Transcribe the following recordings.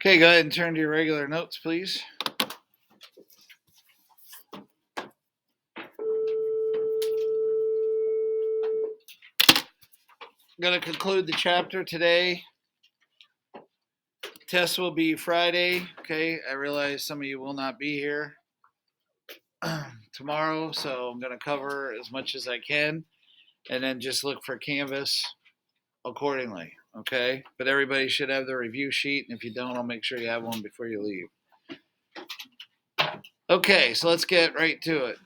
Okay, go ahead and turn to your regular notes, please. I'm going to conclude the chapter today. Test will be Friday. Okay, I realize some of you will not be here tomorrow, so I'm going to cover as much as I can and then just look for Canvas accordingly. Okay, but everybody should have the review sheet, and if you don't, I'll make sure you have one before you leave. Okay, so let's get right to it.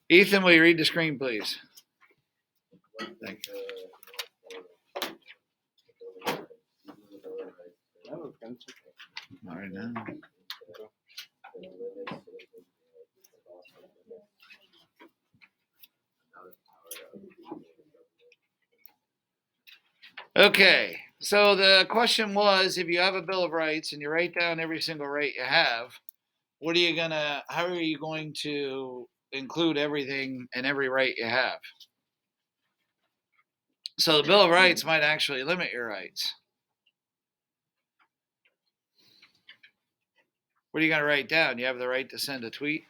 Ethan, will you read the screen, please? Thank you. All right, now. Okay, so the question was, if you have a Bill of Rights and you write down every single right you have, how are you going to include everything and every right you have? So the Bill of Rights might actually limit your rights. What are you going to write down? You have the right to send a tweet,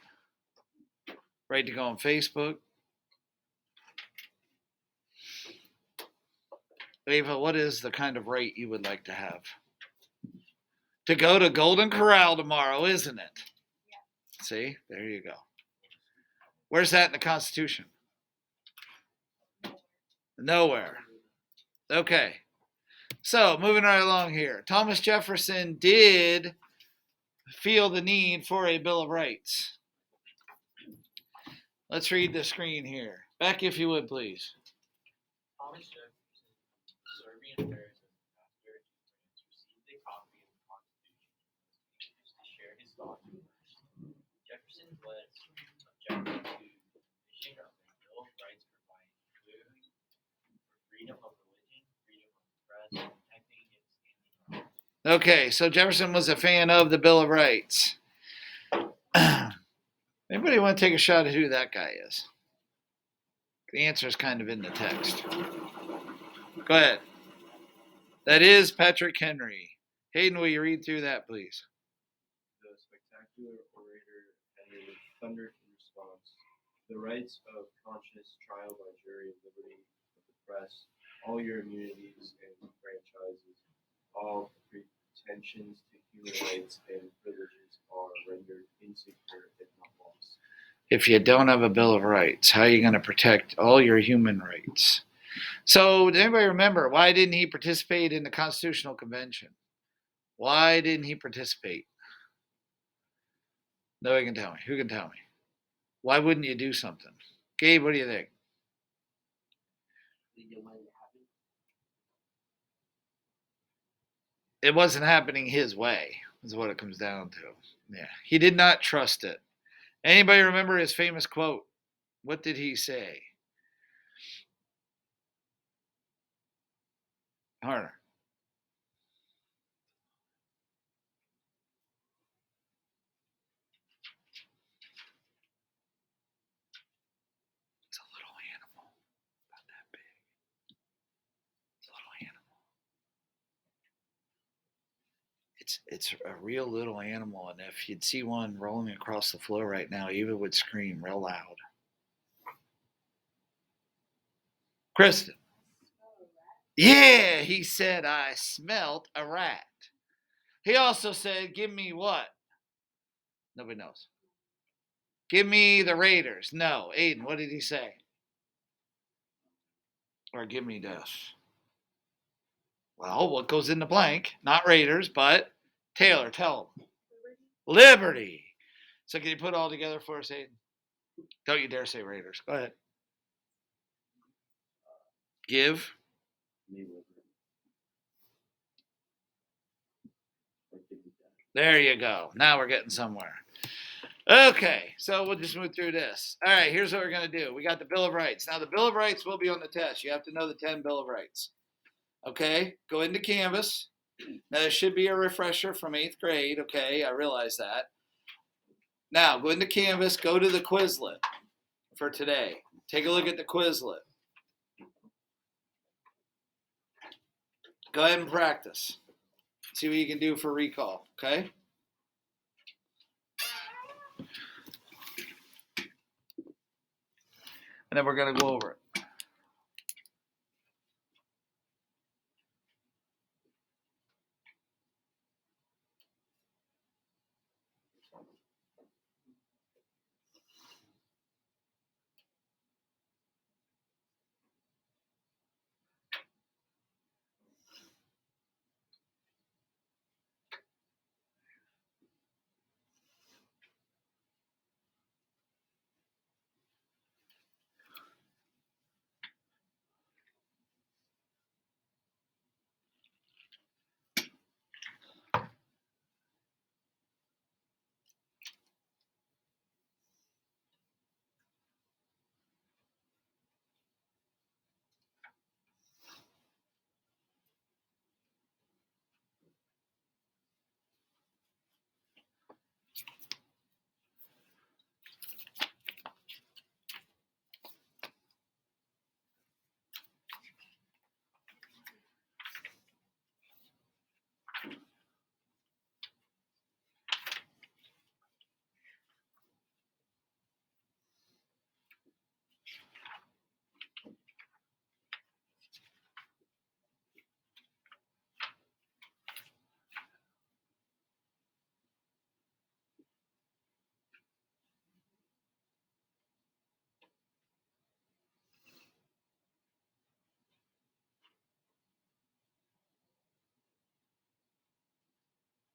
right to go on Facebook. Ava, what is the kind of right you would like to have? To go to Golden Corral tomorrow, isn't it? Yeah. See, there you go. Where's that in the Constitution? Nowhere. Okay. So, moving right along here. Thomas Jefferson did feel the need for a Bill of Rights. Let's read the screen here. Beck, if you would, please. Thomas Jefferson, serving affairs as a pastor in France, received a copy of the Constitution and was anxious to share his thoughts with others. Jefferson was objecting to the mission of the Bill of Rights providing clearly for freedom of religion, freedom of the press, and protecting against standing rights. Okay, so Jefferson was a fan of the Bill of Rights. Anybody want to take a shot at who that guy is? The answer is kind of in the text. Go ahead. That is Patrick Henry. Hayden, will you read through that, please? The spectacular orator Henry thundered in response. The rights of conscience, trial by jury, liberty of the press, all your immunities and franchises, all pretensions to human rights and privileges are rendered insecure if not lost. If you don't have a Bill of Rights, how are you going to protect all your human rights? So, does anybody remember, why didn't he participate in the Constitutional Convention? Why didn't he participate? Nobody can tell me. Who can tell me? Why wouldn't you do something? Gabe, what do you think? It wasn't happening his way, is what it comes down to. Yeah. He did not trust it. Anybody remember his famous quote? What did he say? Harder. It's a little animal. About that big. It's a little animal. It's a real little animal, and if you'd see one rolling across the floor right now, Eva would scream real loud. Kristen. Yeah, he said, I smelt a rat. He also said, give me what? Nobody knows. Give me the Raiders. No. Aiden, what did he say? Or give me death. Well, what goes in the blank? Not Raiders, but Taylor, tell him. Liberty. So can you put it all together for us, Aiden? Don't you dare say Raiders. Go ahead. Give. There you go. Now we're getting somewhere. Okay, so we'll just move through this. All right, here's what we're going to do. We got the Bill of Rights. Now, the Bill of Rights will be on the test. You have to know the 10 Bill of Rights. Okay, go into Canvas. Now, there should be a refresher from 8th grade. Okay, I realize that. Now, go into Canvas. Go to the Quizlet for today. Take a look at the Quizlet. Go ahead and practice. See what you can do for recall, okay? And then we're going to go over it.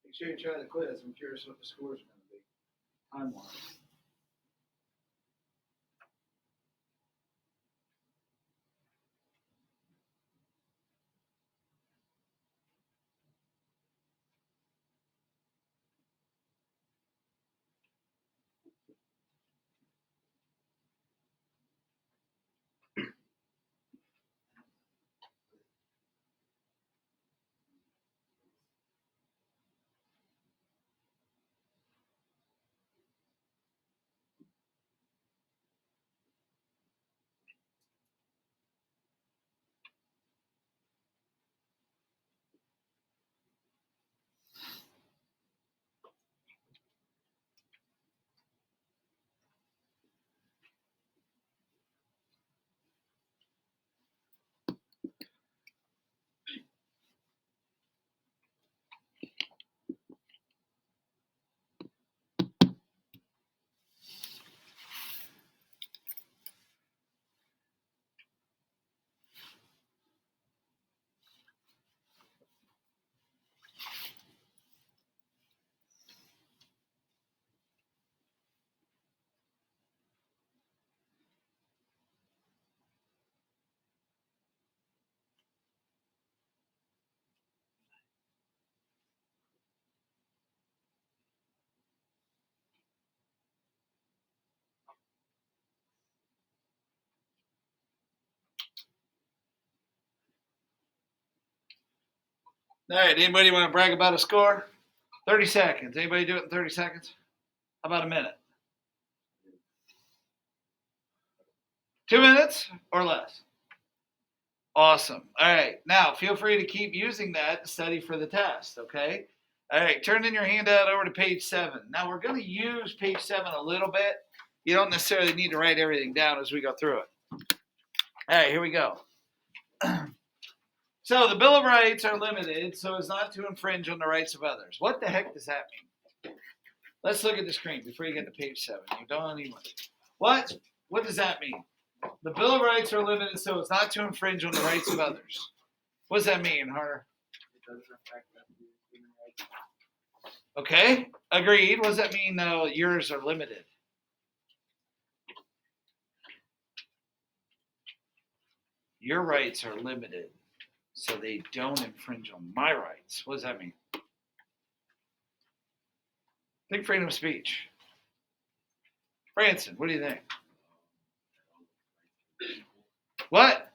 Make sure you try the quiz. I'm curious what the score is going to be. Time-wise. All right, anybody want to brag about a score? 30 seconds. Anybody do it in 30 seconds? How about a minute? 2 minutes or less? Awesome. All right, now feel free to keep using that to study for the test, okay? All right, turn in your handout over to page 7. Now we're going to use page 7 a little bit. You don't necessarily need to write everything down as we go through it. All right, here we go. So the Bill of Rights are limited so as not to infringe on the rights of others. What the heck does that mean? Let's look at the screen before you get to page 7. You don't even. What does that mean? The Bill of Rights are limited so as not to infringe on the rights of others. What does that mean, Hunter? It doesn't affect human rights. Okay, agreed. What does that mean, though, yours are limited? Your rights are limited, so they don't infringe on my rights. What does that mean? Think freedom of speech. Branson, what do you think? What?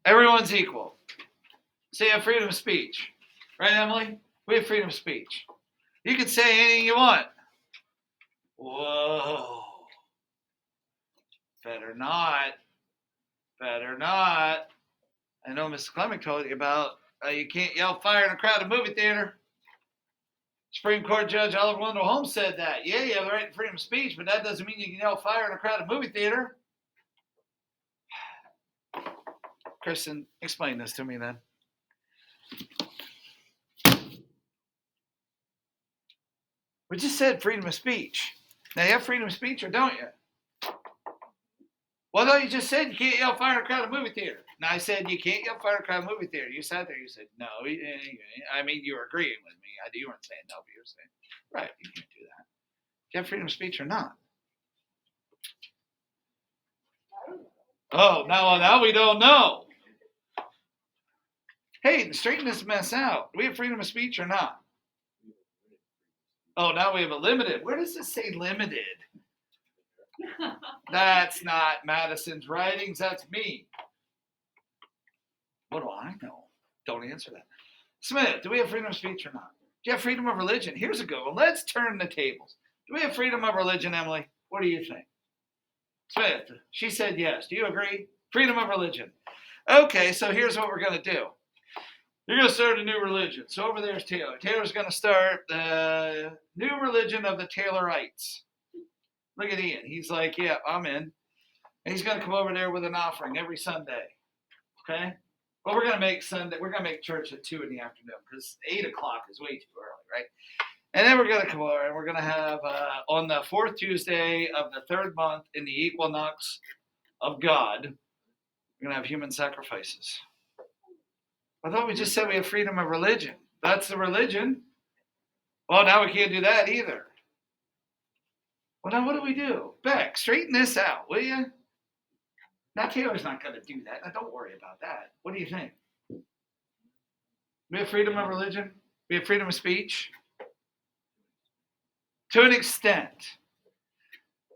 Everyone's equal. So you have freedom of speech. Right, Emily? We have freedom of speech. You can say anything you want. Whoa. Better not. Better not. I know Mrs. Clement told you about you can't yell fire in a crowded movie theater. Supreme Court Judge Oliver Wendell Holmes said that. Yeah, you have the right to freedom of speech, but that doesn't mean you can yell fire in a crowded movie theater. Kristen, explain this to me then. We just said freedom of speech. Now, you have freedom of speech or don't you? Well, no, you just said you can't yell fire in a crowded movie theater. Now, I said you can't yell fire in a crowded movie theater. You sat there, you said, no. I mean, you were agreeing with me. You weren't saying no, but you were saying, right, you can't do that. Do you have freedom of speech or not? Oh, now we don't know. Hey, straighten this mess out. Do we have freedom of speech or not? Oh, now we have a limited. Where does it say limited? That's not Madison's writings. That's me. What do I know? Don't answer that. Smith, do we have freedom of speech or not? Do you have freedom of religion? Here's a good one. Let's turn the tables. Do we have freedom of religion, Emily? What do you think? Smith, she said yes. Do you agree? Freedom of religion. Okay, so here's what we're going to do. You're going to start a new religion. So over there's Taylor. Taylor's going to start the new religion of the Taylorites. Look at Ian. He's like, yeah, I'm in. And he's going to come over there with an offering every Sunday. Okay? Well, we're going to make church at 2 in the afternoon because 8 o'clock is way too early, right? And then we're going to come over and we're going to have on the 4th Tuesday of the 3rd month in the equinox of God, we're going to have human sacrifices. I thought we just said we have freedom of religion. That's the religion. Well, now we can't do that either. Well, now what do we do? Beck, straighten this out, will you? Now, Taylor's not going to do that. Now, don't worry about that. What do you think? We have freedom of religion. We have freedom of speech. To an extent.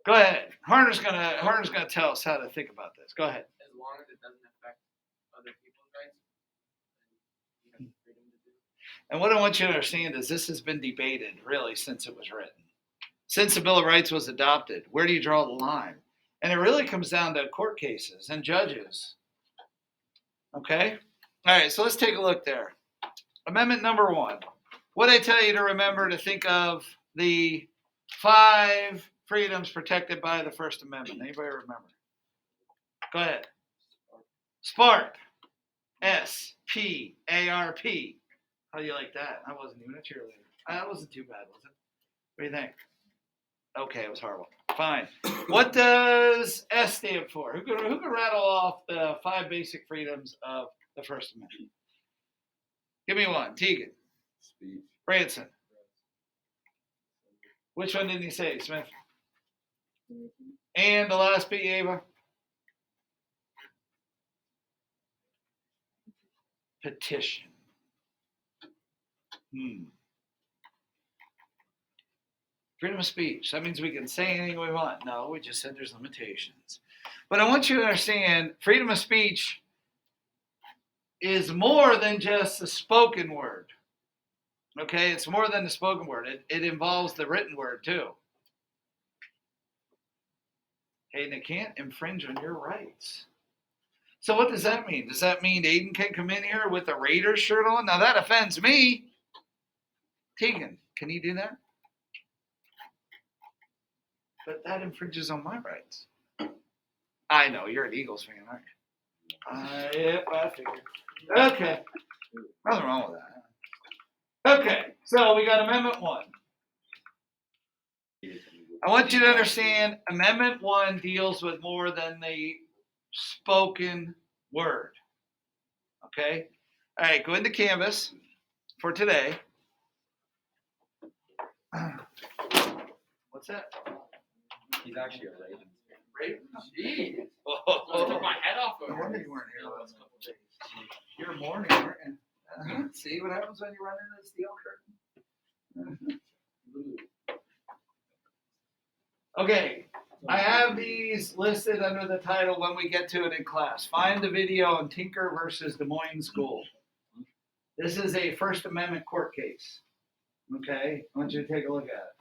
Go ahead. Harner's gonna tell us how to think about this. Go ahead. As long as it doesn't affect other people's rights, you have the freedom to do. And what I want you to understand is this has been debated really since it was written. Since the Bill of Rights was adopted, where do you draw the line? And it really comes down to court cases and judges. Okay? All right, so let's take a look there. Amendment number 1. What did I tell you to remember to think of the 5 freedoms protected by the First Amendment? Anybody remember? Go ahead. SPARP. S-P-A-R-P. How do you like that? I wasn't even a cheerleader. That wasn't too bad, was it? What do you think? Okay, it was horrible. Fine. What does S stand for? Who could rattle off the 5 basic freedoms of the First Amendment? Give me one. Tegan. Speech. Branson. Which one didn't he say, Smith? And the last P, Ava? Petition. Freedom of speech. That means we can say anything we want. No, we just said there's limitations. But I want you to understand, freedom of speech is more than just the spoken word. Okay, it's more than the spoken word. It involves the written word too. Okay, and it can't infringe on your rights. So what does that mean? Does that mean Aiden can come in here with a Raiders shirt on? Now that offends me. Tegan, can he do that? But that infringes on my rights. I know, you're an Eagles fan, aren't you? Yep, I figured. Okay. Nothing wrong with that. Okay, so we got Amendment 1. I want you to understand Amendment 1 deals with more than the spoken word. Okay? All right, go into Canvas for today. What's that? He's actually a Raven. Raven? Jeez. Oh, Took my head off. no wonder you weren't here the last couple of days. You're mourning, aren't you? See what happens when you run into the steel curtain? Okay, I have these listed under the title when we get to it in class. Find the video on Tinker versus Des Moines School. This is a First Amendment court case. Okay, I want you to take a look at it.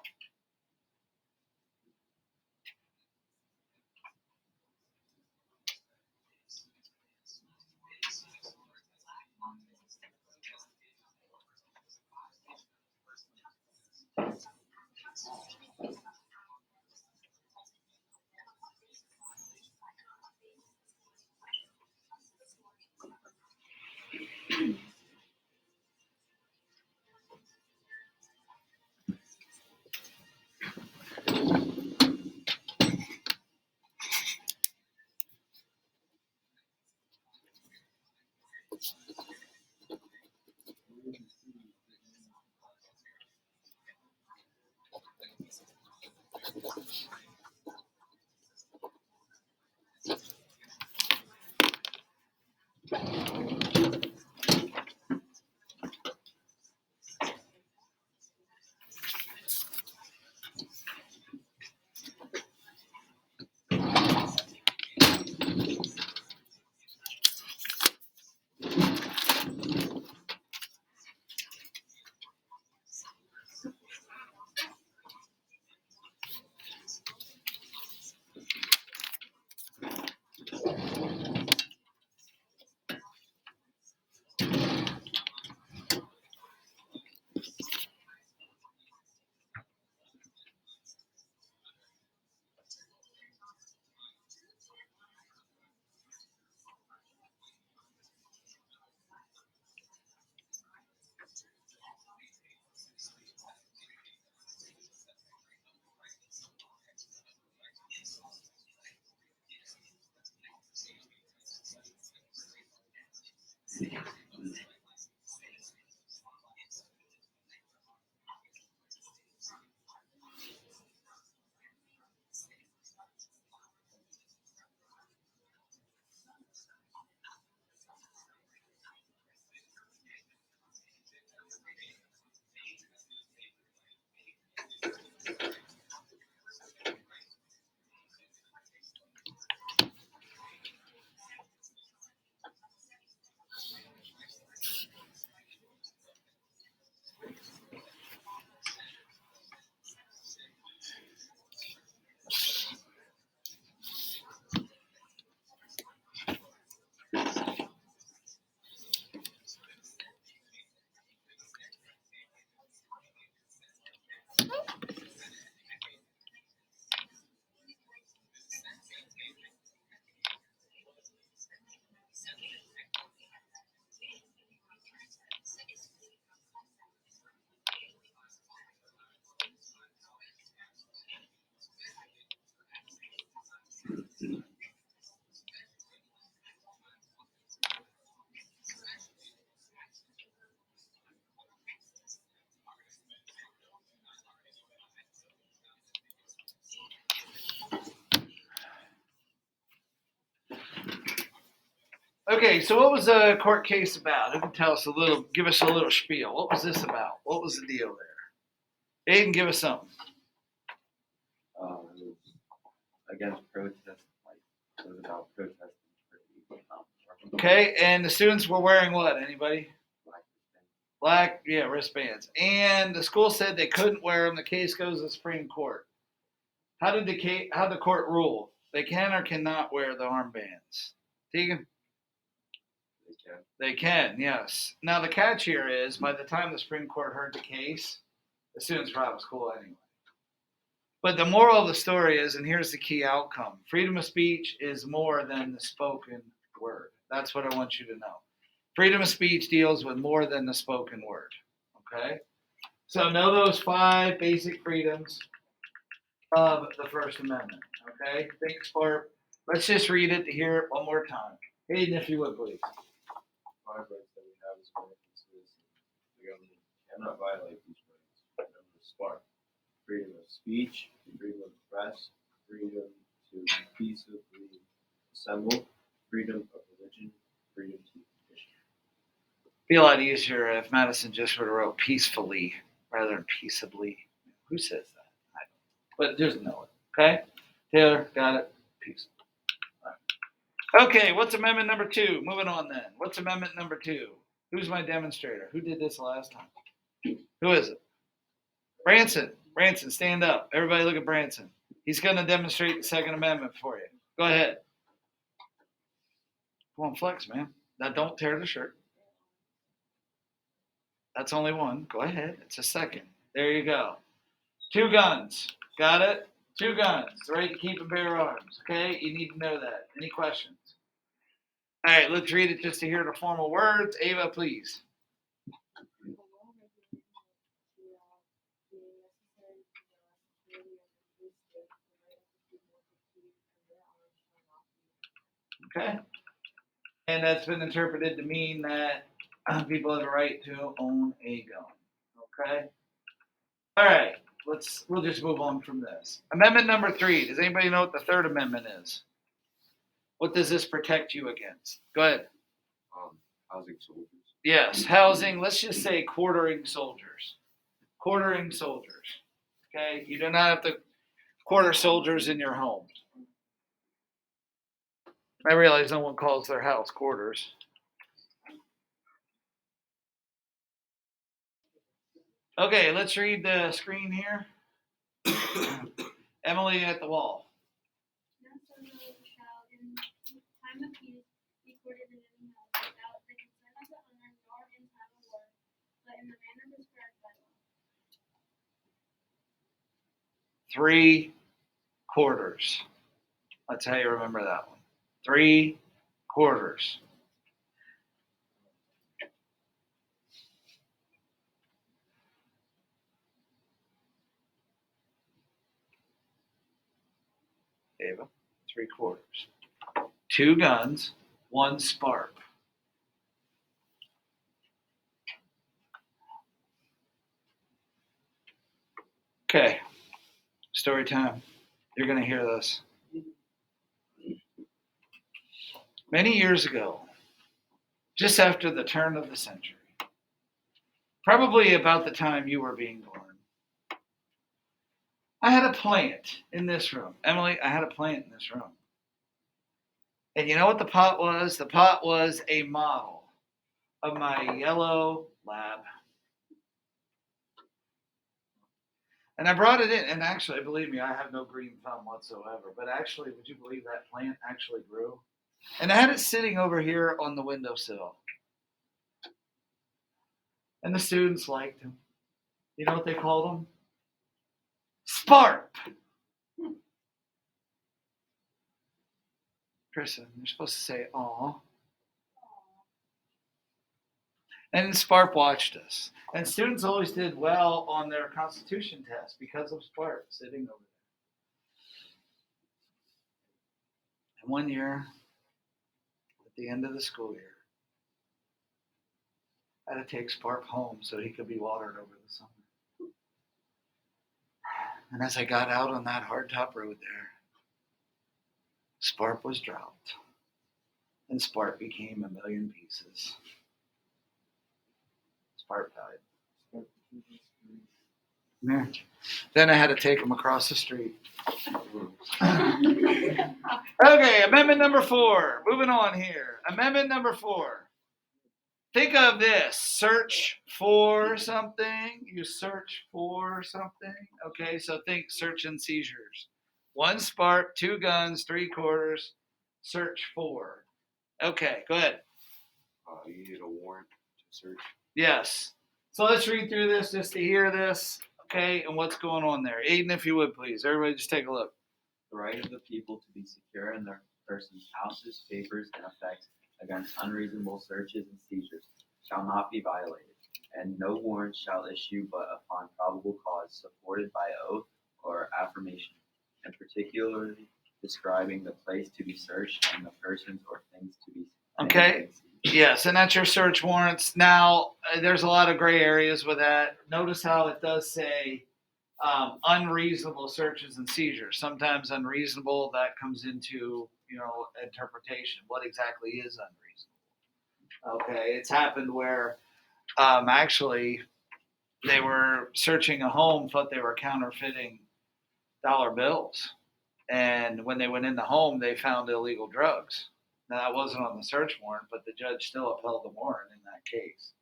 Okay, so what was the court case about? Who can tell us a little, give us a little spiel. What was this about? What was the deal there? Aiden, give us something. It was against protest, like it was about protesting for the Okay, and the students were wearing what? Anybody? Black, yeah, wristbands. And the school said they couldn't wear them. The case goes to the Supreme Court. How did the court rule? They can or cannot wear the armbands. Tegan? They can, yes. Now the catch here is, by the time the Supreme Court heard the case, the students were out of school anyway. But the moral of the story is, and here's the key outcome: freedom of speech is more than the spoken word. That's what I want you to know. Freedom of speech deals with more than the spoken word. Okay? So know those 5 basic freedoms of the First Amendment. Okay? Think smart. Let's just read it to hear it one more time. Hayden, if you would, please. 5 rights that we have as American citizens. The government cannot violate these rights. Number SPARK. Freedom of speech, freedom of the press, freedom to peaceably assemble, freedom of religion, freedom to petition. Be a lot easier if Madison just would have wrote peacefully rather than peaceably. Who says that? I don't. But there's no it. Okay? Taylor, got it? Peace. Right. Okay, what's amendment number 2? Moving on then. What's amendment number 2? Who's my demonstrator? Who did this last time? Who is it? Branson. Branson, stand up. Everybody look at Branson. He's going to demonstrate the Second Amendment for you. Go ahead. Come on, flex, man. Now don't tear the shirt. That's only one. Go ahead. It's a second. There you go. 2 guns. Got it? 2 guns. The right to keep and bear arms. Okay? You need to know that. Any questions? All right, let's read it just to hear the formal words. Ava, please. Okay? And that's been interpreted to mean that people have a right to own a gun. Okay? All right. we'll just move on from this. Amendment number 3. Does anybody know what the Third Amendment is? What does this protect you against? Go ahead. Housing soldiers. Yes, housing. Let's just say quartering soldiers. Quartering soldiers. Okay, you do not have to quarter soldiers in your home. I realize no one calls their house quarters. Okay, let's read the screen here. Emily at the wall. No soldier shall, in time of peace, be quartered in any house without the consent of the owner, nor in time of war, but in the manner prescribed by law. 3 quarters. That's how you remember that one. 3 quarters. Ava, 3 quarters. 2 guns, 1 spark. Okay, story time. You're going to hear this. Many years ago, just after the turn of the century, probably about the time you were being born, I had a plant in this room. Emily, I had a plant in this room. And you know what the pot was? The pot was a model of my yellow lab. And I brought it in. And actually, believe me, I have no green thumb whatsoever. But actually, would you believe that plant actually grew? And I had it sitting over here on the windowsill. And the students liked him. You know what they called him? Spark. Kristen, you're supposed to say, aw. And Spark watched us. And students always did well on their Constitution test because of Spark sitting over there. And one year, at the end of the school year, I had to take Spark home so he could be watered over the summer. And as I got out on that hardtop road there, Spark was dropped. And Spark became a million pieces. Spark died. Yeah. Then I had to take him across the street. Okay, amendment number 4. Moving on here. Amendment number 4. Think of this. Search for something. You search for something. Okay, so think search and seizures. 1 spark, 2 guns, 3 quarters. Search for. Okay, go ahead. You need a warrant to search. Yes. So let's read through this just to hear this. Okay, and what's going on there. Aiden, if you would, please. Everybody just take a look. The right of the people to be secure in their persons, houses, papers, and effects against unreasonable searches and seizures shall not be violated, and no warrant shall issue but upon probable cause supported by oath or affirmation, and particularly describing the place to be searched and the persons or things to be Okay. Yes, and that's your search warrants. Now, there's a lot of gray areas with that. Notice how it does say unreasonable searches and seizures. Sometimes unreasonable, that comes into, interpretation. What exactly is unreasonable? Okay, it's happened where actually they were searching a home, thought they were counterfeiting dollar bills. And when they went in the home, they found illegal drugs. Now, that wasn't on the search warrant, but the judge still upheld the warrant in that case.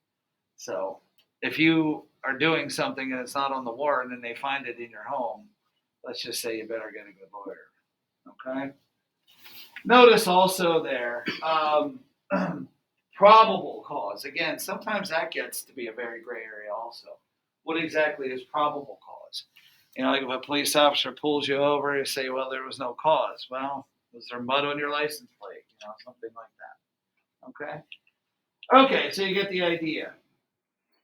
So if you are doing something and it's not on the warrant and they find it in your home, let's just say you better get a good lawyer. Okay? Notice also there, probable cause. Again, sometimes that gets to be a very gray area also. What exactly is probable cause? Like if a police officer pulls you over, you say, well, there was no cause. Well, was there mud on your license plate? Something like that. Okay? Okay, so you get the idea.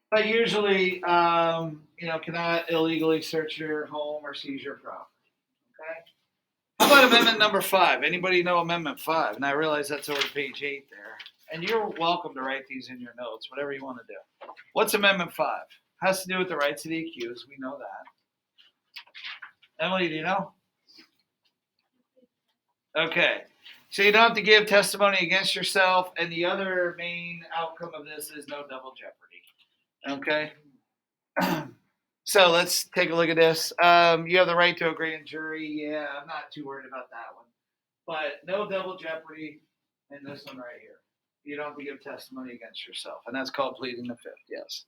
But usually, cannot illegally search your home or seize your property. Okay? How about amendment number 5? Anybody know amendment 5? And I realize that's over page 8 there. And you're welcome to write these in your notes, whatever you want to do. What's amendment 5? Has to do with the rights of the accused. We know that. Emily, do you know? Okay. So you don't have to give testimony against yourself, and the other main outcome of this is no double jeopardy. Okay. So let's take a look at this. You have the right to a grand jury. Yeah, I'm not too worried about that one. But no double jeopardy in this one right here. You don't have to give testimony against yourself, and that's called pleading the fifth. Yes.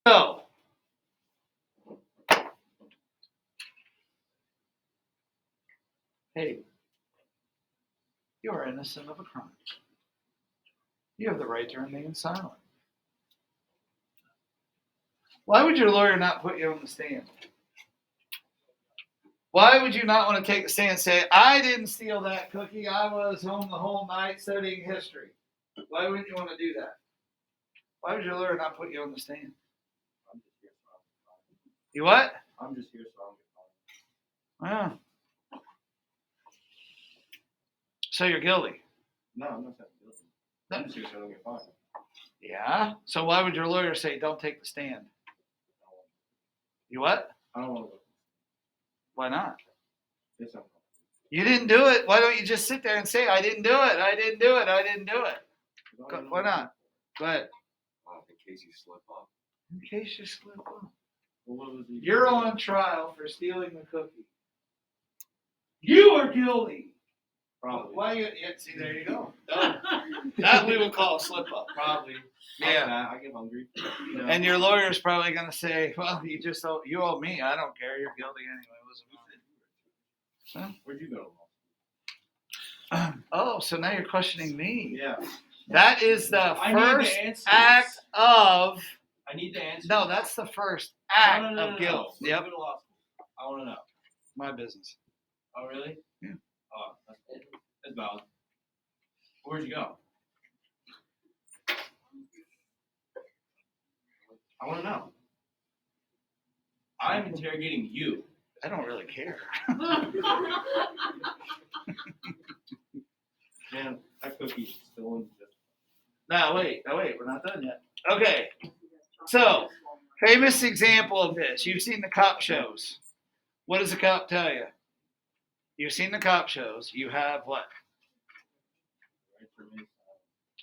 So, hey, you are innocent of a crime. You have the right to remain silent. Why would your lawyer not put you on the stand? Why would you not want to take the stand and say, I didn't steal that cookie. I was home the whole night studying history. Why wouldn't you want to do that? Why would your lawyer not put you on the stand? I'm just here so I'll get fired. You what? I'm just here so I'll get fired. Oh. So you're guilty. No, I'm not saying guilty. I'm just here so I don't get fired. Yeah. So why would your lawyer say, don't take the stand? You what? I don't want to go. Why not? Yes, I'm. You didn't do it. Why don't you just sit there and say, I didn't do it. I didn't do it. I didn't do it. Why not? Go ahead. In case you slip up. In case you slip up. Well, what was he? You're on trial for stealing the cookie. You are guilty. Probably. Why you? Yeah, see, there you go. Done. That we would call a slip up. Probably. Yeah. I get hungry. You know. And your lawyer's probably going to say, well, you owe me. I don't care. You're guilty anyway. It wasn't mine. Where'd you go to law school? Oh, so now you're questioning me. Yeah. That is the I need the first answers. act of. I need the answer. No, that's the first act no, of guilt. Where'd Yep. you go to law school? I want to know. My business. Oh, really? Yeah. Oh, that's valid. Where'd you go? I want to know. I'm interrogating you. I don't really care. Man, that cookie's still in. No, wait. We're not done yet. Okay. So, famous example of this. You've seen the cop shows. What does the cop tell you? You've seen the cop shows. You have what? Right for me.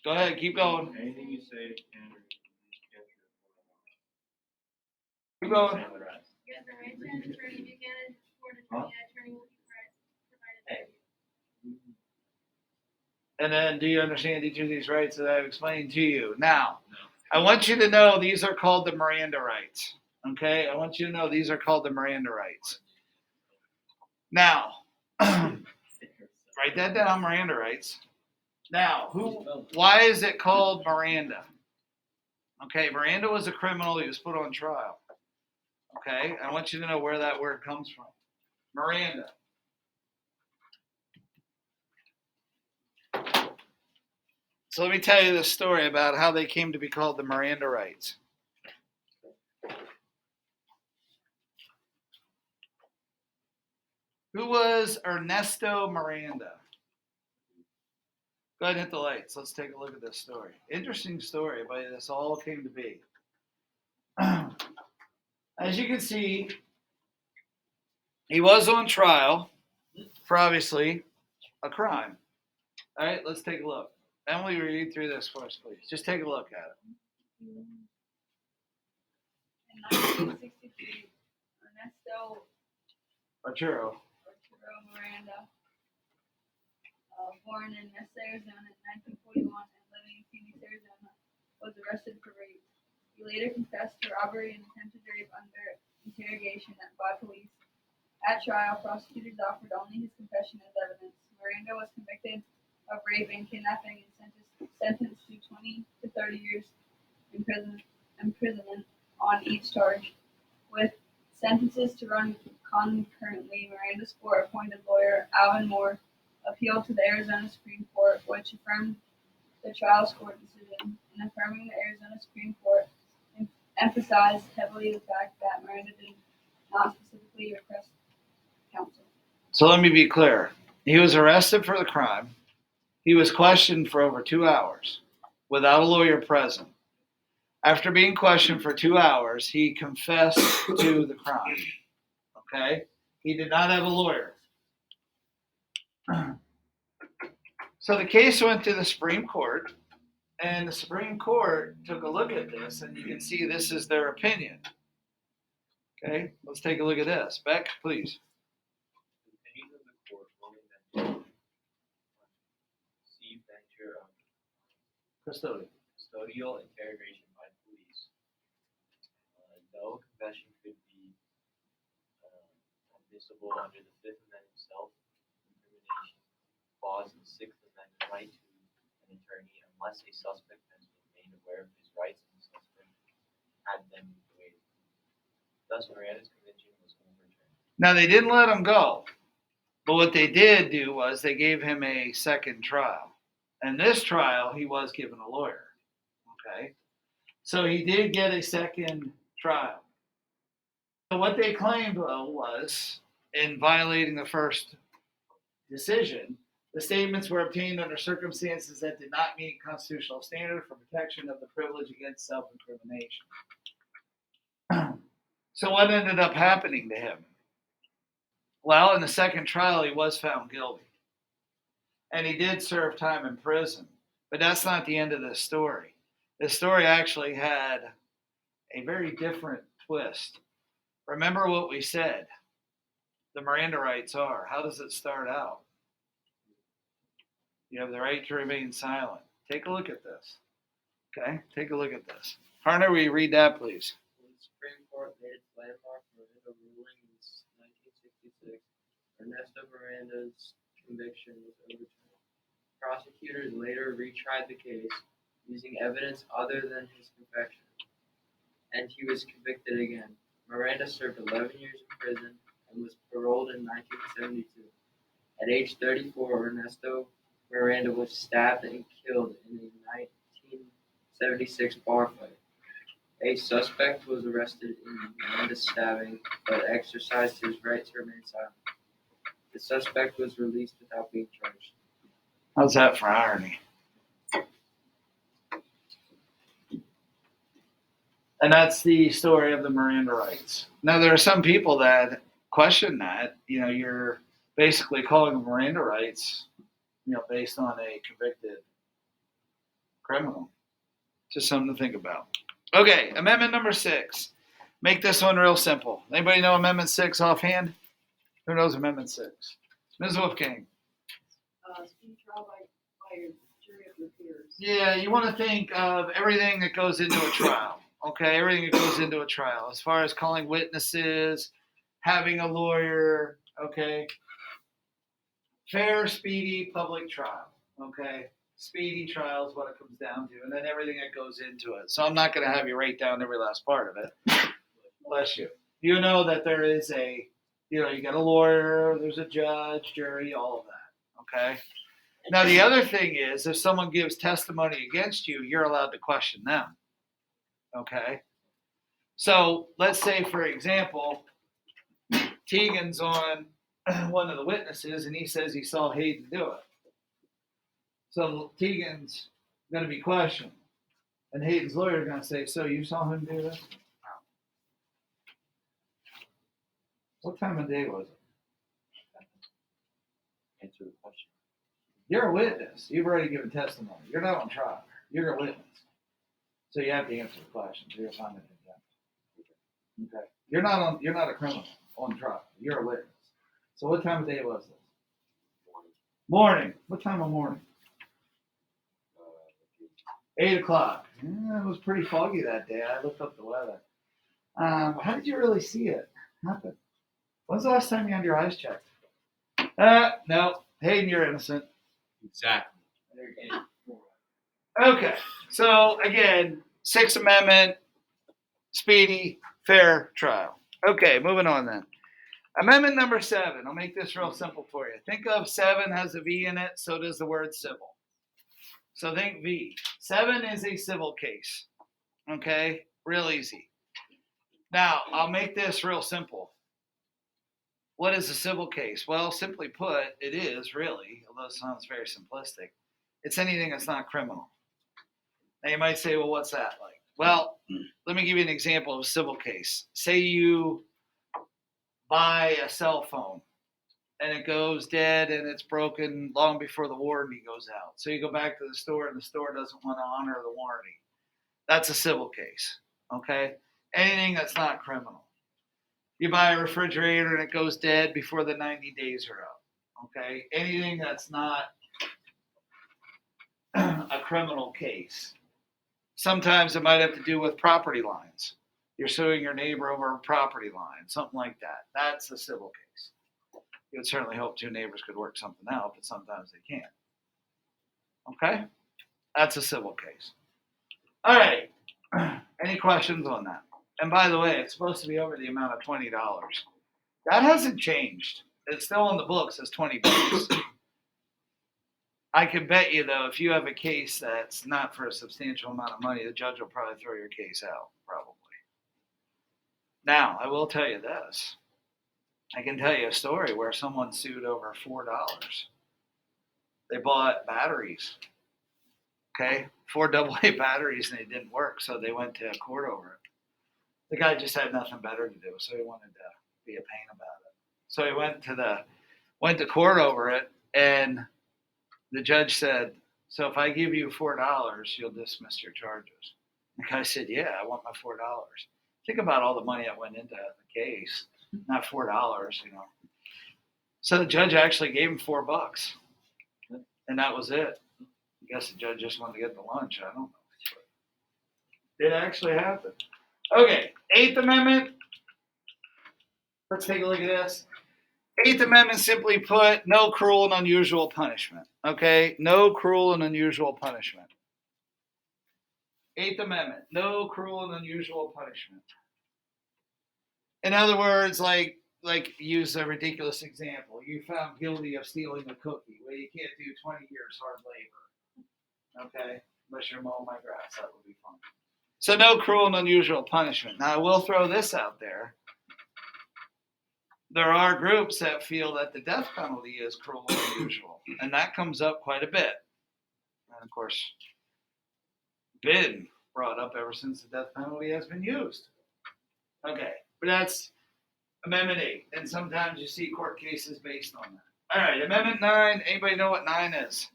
Go ahead. Keep going. Anything you say can or can't. Keep going. You have the right to an attorney if you get it, or an attorney, an attorney will be provided to you. And then, do you understand each of these rights that I've explained to you? Now, I want you to know these are called the Miranda rights. Okay? I want you to know these are called the Miranda rights. Now, write that down, Miranda rights. Now, why is it called Miranda? Okay, Miranda was a criminal. He was put on trial. Okay? I want you to know where that word comes from. Miranda. So let me tell you this story about how they came to be called the Miranda rights. Who was Ernesto Miranda? Go ahead and hit the lights. Let's take a look at this story. Interesting story, but this all came to be. As you can see, he was on trial for obviously a crime. All right, let's take a look. Emily, read through this for us, please. Just take a look at it. In 1963, Ernesto Arturo. Miranda, born in Mesa, Arizona in 1941 and living in Phoenix, Arizona, was arrested for rape. He later confessed to robbery and attempted rape under interrogation by police. At trial, prosecutors offered only his confession as evidence. Miranda was convicted of rape and kidnapping and sentenced to 20 to 30 years imprisonment on each charge. With sentences to run concurrently, Miranda's court-appointed lawyer, Alvin Moore, appealed to the Arizona Supreme Court, which affirmed the trial court decision. In affirming, the Arizona Supreme Court emphasized heavily the fact that Miranda did not specifically request counsel. So let me be clear. He was arrested for the crime. He was questioned for over 2 hours without a lawyer present. After being questioned for 2 hours, he confessed to the crime. Okay? He did not have a lawyer. So the case went to the Supreme Court, and the Supreme Court took a look at this, and you can see this is their opinion. Okay? Let's take a look at this. Beck, please. The opinion of the court only mentioned C. venture of Custodian. custodial interrogation by police. No confession could be admissible under the Fifth Amendment self-incrimination clause and the Sixth Amendment right to an attorney unless a suspect has been made aware of his rights and the suspect had them waived. Thus, Miranda's conviction was overturned. Now, they didn't let him go, but what they did do was they gave him a second trial. And this trial, he was given a lawyer. Okay? So he did get a second trial. So what they claimed, though, was in violating the first decision, the statements were obtained under circumstances that did not meet constitutional standard for protection of the privilege against self-incrimination. So what ended up happening to him? Well, in the second trial, he was found guilty. And he did serve time in prison. But that's not the end of this story. This story actually had a very different twist. Remember what we said. The Miranda rights are. How does it start out? You have the right to remain silent. Take a look at this. Okay? Take a look at this. Harner, will you read that, please? When the Supreme Court made its landmark Miranda ruling in 1966, Ernesto Miranda's conviction was overturned. Prosecutors later retried the case using evidence other than his confession, and he was convicted again. Miranda served 11 years in prison and was paroled in 1972. At age 34, Ernesto Miranda was stabbed and killed in a 1976 bar fight. A suspect was arrested in Miranda's stabbing, but exercised his right to remain silent. The suspect was released without being charged. How's that for irony? And that's the story of the Miranda rights. Now, there are some people that question that. You know, you're basically calling them Miranda rights, you know, based on a convicted criminal. Just something to think about. Okay, Amendment number 6. Make this one real simple. Anybody know Amendment 6 offhand? Who knows Amendment 6? Ms. Wolfgang. Speedy trial by a jury of your peers. Yeah, you want to think of everything that goes into a trial. Okay, everything that goes into a trial, as far as calling witnesses, having a lawyer. Okay, fair, speedy, public trial. Okay, speedy trial is what it comes down to, and then everything that goes into it. So I'm not going to have you write down every last part of it. Bless you. You know that there is a, you know, you got a lawyer, there's a judge, jury, all of that. Okay. Now, the other thing is, if someone gives testimony against you, you're allowed to question them. Okay? So, let's say, for example, Tegan's on one of the witnesses, and he says he saw Hayden do it. So, Tegan's going to be questioned. And Hayden's lawyer is going to say, so you saw him do this? What time of day was it? Answer the question. You're a witness. You've already given testimony. You're not on trial. You're a witness. So you have to answer the question. So you're finding it. Okay. You're not a criminal on trial. You're a witness. So what time of day was this? Morning. What time of morning? 8 o'clock. Yeah, it was pretty foggy that day. I looked up the weather. How did you really see it happen? When's the last time you had your eyes checked? No. Hayden, you're innocent. Exactly. Okay. So, again, Sixth Amendment, speedy, fair trial. Okay, moving on then. Amendment number 7. I'll make this real simple for you. Think of 7 has a V in it, so does the word civil. So think V. 7 is a civil case. Okay? Real easy. Now, I'll make this real simple. What is a civil case? Well, simply put, it is really, although it sounds very simplistic, it's anything that's not criminal. Now you might say, well, what's that like? Well, let me give you an example of a civil case. Say you buy a cell phone and it goes dead and it's broken long before the warranty goes out. So you go back to the store and the store doesn't want to honor the warranty. That's a civil case. Okay? Anything that's not criminal. You buy a refrigerator and it goes dead before the 90 days are up. Okay? Anything that's not a criminal case. Sometimes it might have to do with property lines. You're suing your neighbor over a property line, something like that. That's a civil case. You would certainly hope two neighbors could work something out, but sometimes they can't. Okay? That's a civil case. All right. Any questions on that? And by the way, it's supposed to be over the amount of $20. That hasn't changed. It's still on the books as $20. I can bet you, though, if you have a case that's not for a substantial amount of money, the judge will probably throw your case out, probably. Now, I will tell you this. I can tell you a story where someone sued over $4. They bought batteries, okay? 4 AA batteries, and they didn't work, so they went to court over it. The guy just had nothing better to do, so he wanted to be a pain about it. So he went to court over it, and the judge said, so if I give you $4, you'll dismiss your charges. The guy said, yeah, I want my $4. Think about all the money that went into the case, not $4, you know. So the judge actually gave him $4, and that was it. I guess the judge just wanted to get the lunch. I don't know. It actually happened. Okay, 8th Amendment. Let's take a look at this. 8th Amendment, simply put, no cruel and unusual punishment. Okay? No cruel and unusual punishment. 8th Amendment, no cruel and unusual punishment. In other words, like use a ridiculous example. You found guilty of stealing a cookie. Well, you can't do 20 years hard labor. Okay? Unless you're mowing my grass. That would be fun. So no cruel and unusual punishment. Now, I will throw this out there. There are groups that feel that the death penalty is cruel and unusual, and that comes up quite a bit. And of course, been brought up ever since the death penalty has been used. Okay, but that's Amendment 8, and sometimes you see court cases based on that. All right, Amendment 9, anybody know what 9 is?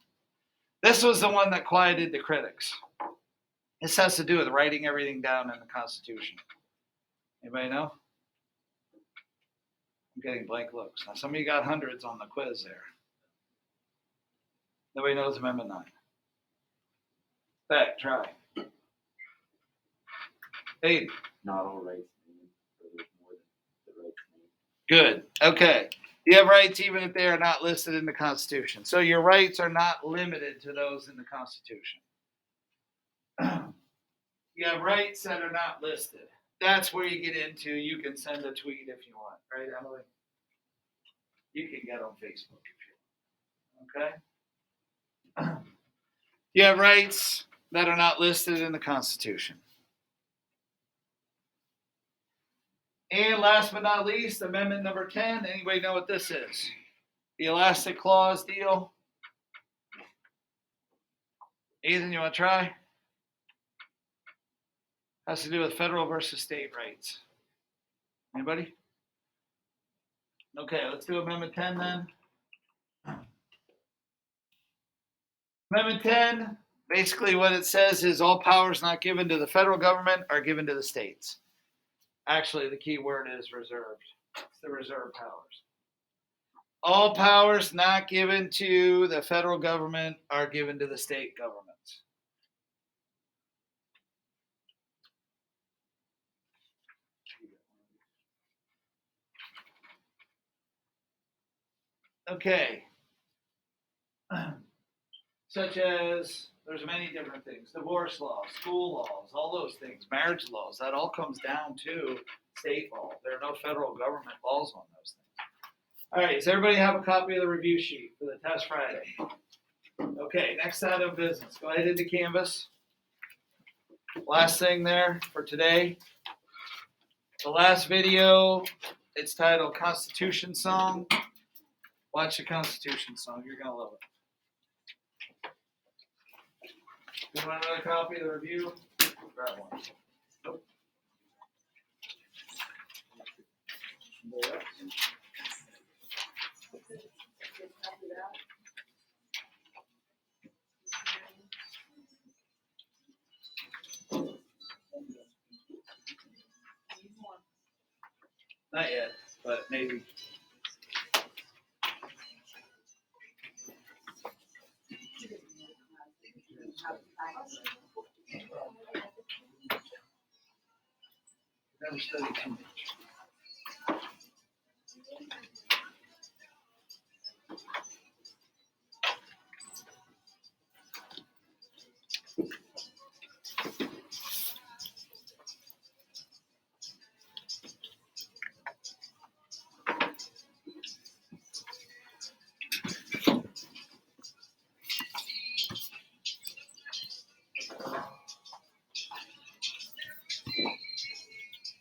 This was the one that quieted the critics. This has to do with writing everything down in the Constitution. Anybody know? I'm getting blank looks. Now, some of you got hundreds on the quiz there. Nobody knows Amendment 9. Bet, try. 8. Not all rights named, so there's more than the rights named. Good. Okay. You have rights even if they are not listed in the Constitution. So your rights are not limited to those in the Constitution. You have rights that are not listed. That's where you get into, you can send a tweet if you want. Right, Emily? You can get on Facebook if you want. Okay? You have rights that are not listed in the Constitution. And last but not least, Amendment number 10. Anybody know what this is? The elastic clause deal. Ethan, you want to try? Has to do with federal versus state rights. Anybody? Okay, let's do Amendment 10 then. Amendment 10, basically what it says is all powers not given to the federal government are given to the states. Actually, the key word is reserved. It's the reserved powers. All powers not given to the federal government are given to the state governments. Okay. Such as, there's many different things. Divorce laws, school laws, all those things. Marriage laws, that all comes down to state law. There are no federal government laws on those things. All right, does everybody have a copy of the review sheet for the test Friday? Okay, next item of business. Go ahead into Canvas. Last thing there for today. The last video, it's titled Constitution Song. Watch the Constitution song. You're going to love it. You want another copy of the review? Grab one. Nope. Not yet, but maybe. Never studied too much.